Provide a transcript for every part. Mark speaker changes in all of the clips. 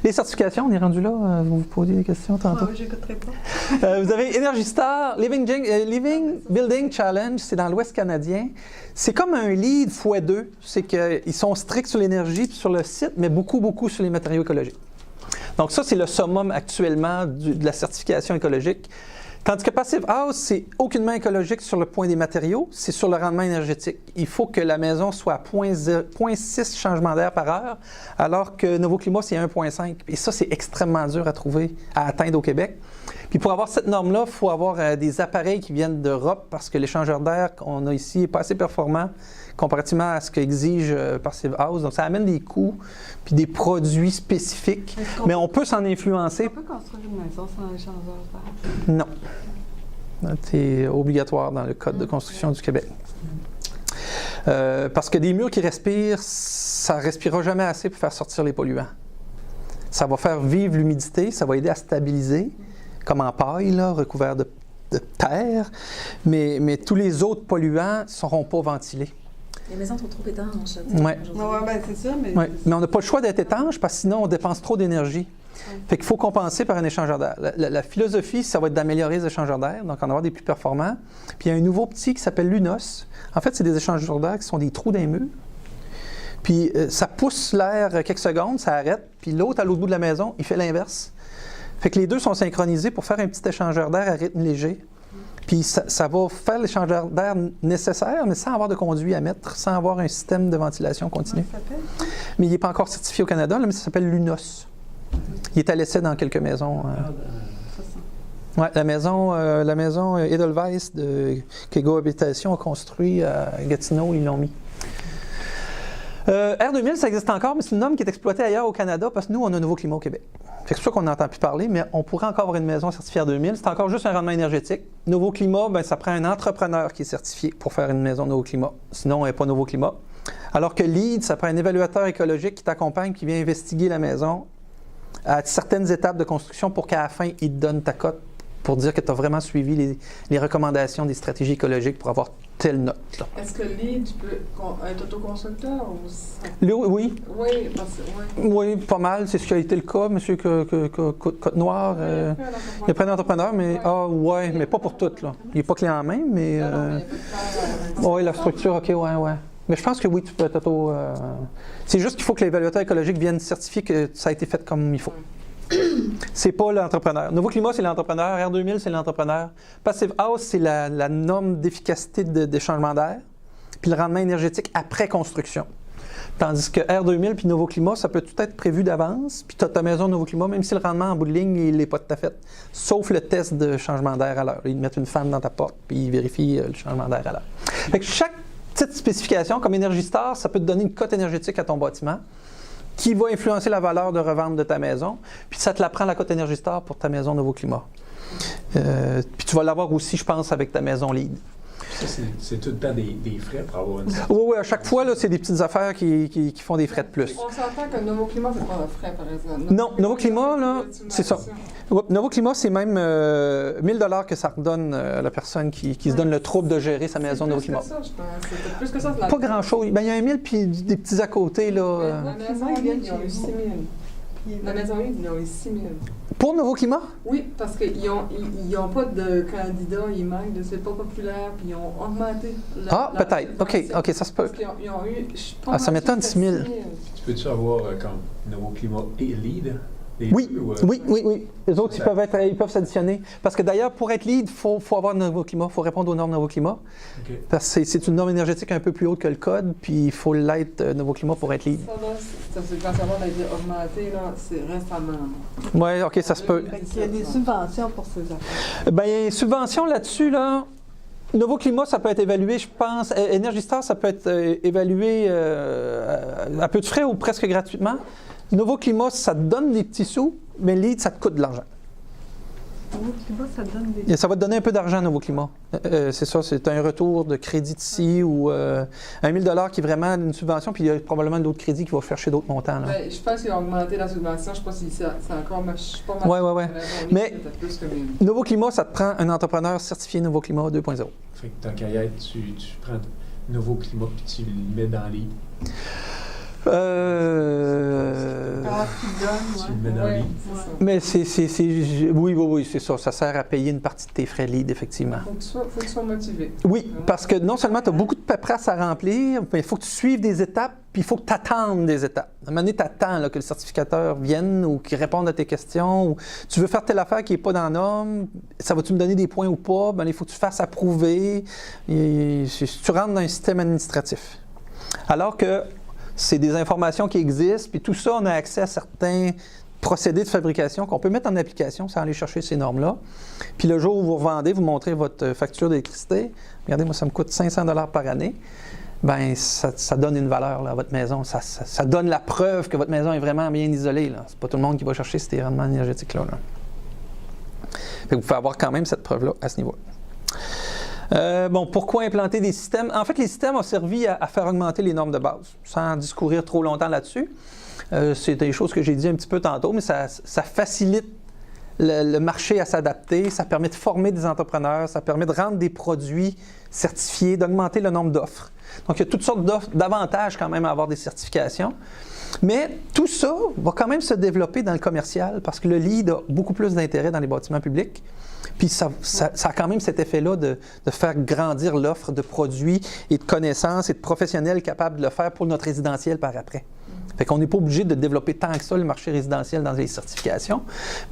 Speaker 1: Les certifications, on est rendu là. Vous vous posez des questions tantôt.
Speaker 2: Oui, j'écouterai pas.
Speaker 1: Vous avez Energy Star, Living Building Challenge, c'est dans l'Ouest canadien. C'est comme un LEED x2. C'est qu'ils sont stricts sur l'énergie puis sur le site, mais beaucoup sur les matériaux écologiques. Donc ça, c'est le summum actuellement de la certification écologique. Tandis que Passive House, c'est aucunement écologique sur le point des matériaux, c'est sur le rendement énergétique. Il faut que la maison soit à 0,6 changements d'air par heure, alors que Novo Climat, c'est 1,5. Et ça, c'est extrêmement dur à trouver, à atteindre au Québec. Puis pour avoir cette norme-là, il faut avoir des appareils qui viennent d'Europe, parce que l'échangeur d'air qu'on a ici n'est pas assez performant comparativement à ce qu'exige Passive House. Donc, ça amène des coûts puis des produits spécifiques, mais on peut s'en influencer.
Speaker 2: On peut construire une maison sans échangeur d'air?
Speaker 1: Non. C'est obligatoire dans le Code de construction du Québec. Parce que des murs qui respirent, ça ne respirera jamais assez pour faire sortir les polluants. Ça va faire vivre l'humidité, ça va aider à stabiliser, comme en paille, là, recouvert de terre, mais tous les autres polluants ne seront pas ventilés.
Speaker 3: Les maisons sont trop étanches.
Speaker 1: Oui.
Speaker 2: Ouais, ben c'est ça, mais...
Speaker 1: Ouais. Mais on n'a pas le choix d'être étanche parce que sinon on dépense trop d'énergie. Fait qu'il faut compenser par un échangeur d'air. La philosophie, ça va être d'améliorer les échangeurs d'air, donc en avoir des plus performants. Puis il y a un nouveau petit qui s'appelle l'UNOS. En fait, c'est des échangeurs d'air qui sont des trous d'un mur. Puis ça pousse l'air quelques secondes, ça arrête. Puis l'autre, à l'autre bout de la maison, il fait l'inverse. Fait que les deux sont synchronisés pour faire un petit échangeur d'air à rythme léger. Puis ça va faire l'échangeur d'air nécessaire, mais sans avoir de conduit à mettre, sans avoir un système de ventilation continue. Mais il n'est pas encore certifié au Canada, là, mais ça s'appelle l'UNOS. Il est à l'essai dans quelques maisons. Ouais, la maison Edelweiss que Go Habitation a construit à Gatineau, ils l'ont mis. R2000, ça existe encore, mais c'est une norme qui est exploitée ailleurs au Canada parce que nous, on a un Nouveau Climat au Québec. C'est pour ça qu'on n'entend plus parler, mais on pourrait encore avoir une maison certifiée R2000. C'est encore juste un rendement énergétique. Nouveau Climat, ben, ça prend un entrepreneur qui est certifié pour faire une maison Nouveau Climat. Sinon, elle n'est pas Nouveau Climat. Alors que LEED, ça prend un évaluateur écologique qui t'accompagne, qui vient investiguer la maison à certaines étapes de construction pour qu'à la fin, il te donne ta cote pour dire que tu as vraiment suivi les recommandations des stratégies écologiques pour avoir telle note. Là.
Speaker 2: Est-ce que LEED, tu peux être autoconstructeur ou ça...
Speaker 1: Oui.
Speaker 2: Oui, parce que...
Speaker 1: Oui, pas mal. C'est ce qui a été le cas, M. Côte-Noire. Il a pris un entrepreneur, mais mais pas pour toutes. Là. Il n'est pas clé en main, mais... Oui, la structure, OK, ouais. Mais je pense que oui, tu peux être auto... C'est juste qu'il faut que l'évaluateur écologique vienne certifier que ça a été fait comme il faut. C'est pas l'entrepreneur. Nouveau Climat, c'est l'entrepreneur. R2000, c'est l'entrepreneur. Passive House, c'est la norme d'efficacité des changements d'air, puis le rendement énergétique après construction. Tandis que R2000 puis Nouveau Climat, ça peut tout être prévu d'avance, puis tu as ta maison Nouveau Climat, même si le rendement en bout de ligne, il n'est pas tout à fait. Sauf le test de changement d'air à l'heure. Ils mettent une fan dans ta porte, puis ils vérifient le changement d'air à l'heure. Fait que chaque petite spécification, comme Energy Star, ça peut te donner une cote énergétique à ton bâtiment, qui va influencer la valeur de revente de ta maison. Puis ça te la prend la cote Energy Star pour ta maison Nouveau Climat. Puis tu vas l'avoir aussi, je pense, avec ta maison LEED.
Speaker 4: Ça, c'est tout le temps des frais pour avoir une...
Speaker 1: Oui, à chaque fois, là, c'est des petites affaires qui font des frais de plus.
Speaker 2: On s'entend que Nouveau Climat, c'est pas un frais, par exemple.
Speaker 1: Non, Nouveau Climat, là, c'est ça. Nouveau Climat, c'est même 1 000 $ que ça redonne à la personne qui se donne le trouble de gérer sa maison Nouveau Climat.
Speaker 2: C'est plus que ça, je pense. C'est plus que ça.
Speaker 1: Pas grand-chose. Ben, il y a 1 000 puis des petits à côté, là.
Speaker 2: La maison LEED, ils ont eu 6 000. La maison LEED, ils ont eu 6 000.
Speaker 1: Pour Nouveau Climat?
Speaker 2: Oui, parce qu'ils n'ont pas de candidats, ils manquent de c'est pas populaire, puis ils ont augmenté.
Speaker 1: Peut-être. OK, ça se peut.
Speaker 2: Parce qu'ils ont eu.
Speaker 1: Ça m'étonne, 6 000.
Speaker 4: Tu peux-tu avoir comme Nouveau Climat et LEED?
Speaker 1: Oui. Les autres, ils peuvent s'additionner. Parce que d'ailleurs, pour être LEED, il faut avoir un Nouveau Climat. Il faut répondre aux normes Nouveau Climat. Okay. Parce que c'est une norme énergétique un peu plus haute que le code, puis il faut l'être Nouveau Climat pour être LEED.
Speaker 2: Ça c'est quand ça va être augmenté, là, c'est récemment.
Speaker 1: Oui, OK, ça se peut.
Speaker 2: Il y a des subventions pour ces affaires.
Speaker 1: Bien, il y a des subventions là-dessus, là. Nouveau Climat, ça peut être évalué, je pense. Energy Star, ça peut être évalué à peu de frais ou presque gratuitement. Nouveau Climat, ça te donne des petits sous, mais LEED, ça te coûte de l'argent.
Speaker 2: Nouveau Climat, ça te donne des...
Speaker 1: Et ça va te donner un peu d'argent, Nouveau Climat. C'est ça, c'est un retour de crédit ici ou 1 000 $ qui est vraiment une subvention, puis il y a probablement d'autres crédits qui vont chercher d'autres montants. Là.
Speaker 2: Bien, je pense qu'ils ont augmenté la subvention. Je ne sais pas si c'est encore... Je suis pas mal.
Speaker 1: Oui. Mais Nouveau Climat, ça te prend un entrepreneur certifié Nouveau Climat 2.0.
Speaker 4: Fait que tant qu'à y être, tu prends Nouveau Climat puis tu le mets dans LEED.
Speaker 2: Ah, qui donne,
Speaker 4: Tu le mets dans le lit.
Speaker 2: c'est ça.
Speaker 1: Mais oui, c'est ça. Ça sert à payer une partie de tes frais lead, effectivement.
Speaker 2: Faut que tu sois motivé.
Speaker 1: Oui, parce que non seulement tu as beaucoup de paperasse à remplir, mais il faut que tu suives des étapes, puis il faut que tu attendes des étapes. À un moment donné, tu attends que le certificateur vienne ou qu'il réponde à tes questions. Ou tu veux faire telle affaire qui n'est pas dans la norme, ça va-tu me donner des points ou pas? Ben, il faut que tu fasses approuver. Et tu rentres dans un système administratif. Alors que c'est des informations qui existent, puis tout ça, on a accès à certains procédés de fabrication qu'on peut mettre en application sans aller chercher ces normes-là. Puis le jour où vous revendez, vous montrez votre facture d'électricité. Regardez, moi, ça me coûte 500 $ par année. Bien, ça donne une valeur là, à votre maison. Ça donne la preuve que votre maison est vraiment bien isolée. Ce n'est pas tout le monde qui va chercher ces rendements énergétiques-là. Fait que vous pouvez avoir quand même cette preuve-là à ce niveau-là. Pourquoi implanter des systèmes? En fait, les systèmes ont servi à faire augmenter les normes de base, sans discourir trop longtemps là-dessus. C'est des choses que j'ai dit un petit peu tantôt, mais ça facilite le marché à s'adapter, ça permet de former des entrepreneurs, ça permet de rendre des produits certifiés, d'augmenter le nombre d'offres. Donc, il y a toutes sortes d'avantages quand même à avoir des certifications. Mais tout ça va quand même se développer dans le commercial parce que le LEED a beaucoup plus d'intérêt dans les bâtiments publics. Puis ça a quand même cet effet-là de faire grandir l'offre de produits et de connaissances et de professionnels capables de le faire pour notre résidentiel par après. Fait qu'on n'est pas obligé de développer tant que ça le marché résidentiel dans les certifications.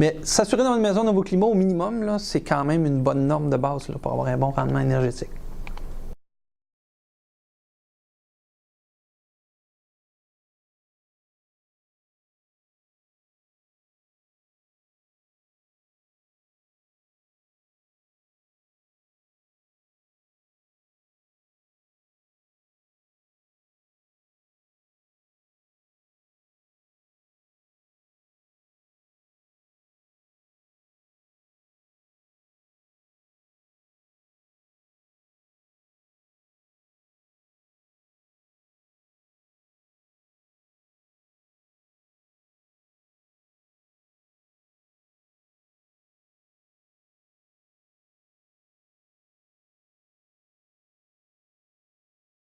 Speaker 1: Mais s'assurer dans une maison Novoclima au minimum, là, c'est quand même une bonne norme de base là, pour avoir un bon rendement énergétique.